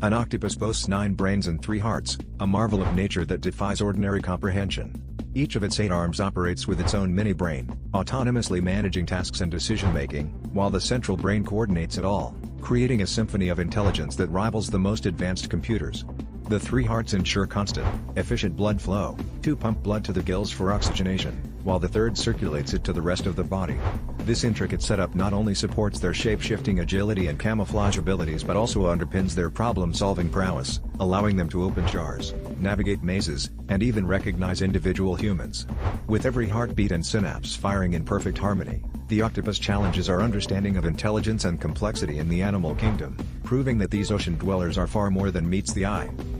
An octopus boasts 9 brains and 3 hearts, a marvel of nature that defies ordinary comprehension. Each of its 8 arms operates with its own mini-brain, autonomously managing tasks and decision-making, while the central brain coordinates it all, creating a symphony of intelligence that rivals the most advanced computers. The 3 hearts ensure constant, efficient blood flow, 2 pump blood to the gills for oxygenation, while the third circulates it to the rest of the body. This intricate setup not only supports their shape-shifting agility and camouflage abilities but also underpins their problem-solving prowess, allowing them to open jars, navigate mazes, and even recognize individual humans. With every heartbeat and synapse firing in perfect harmony, the octopus challenges our understanding of intelligence and complexity in the animal kingdom, proving that these ocean dwellers are far more than meets the eye.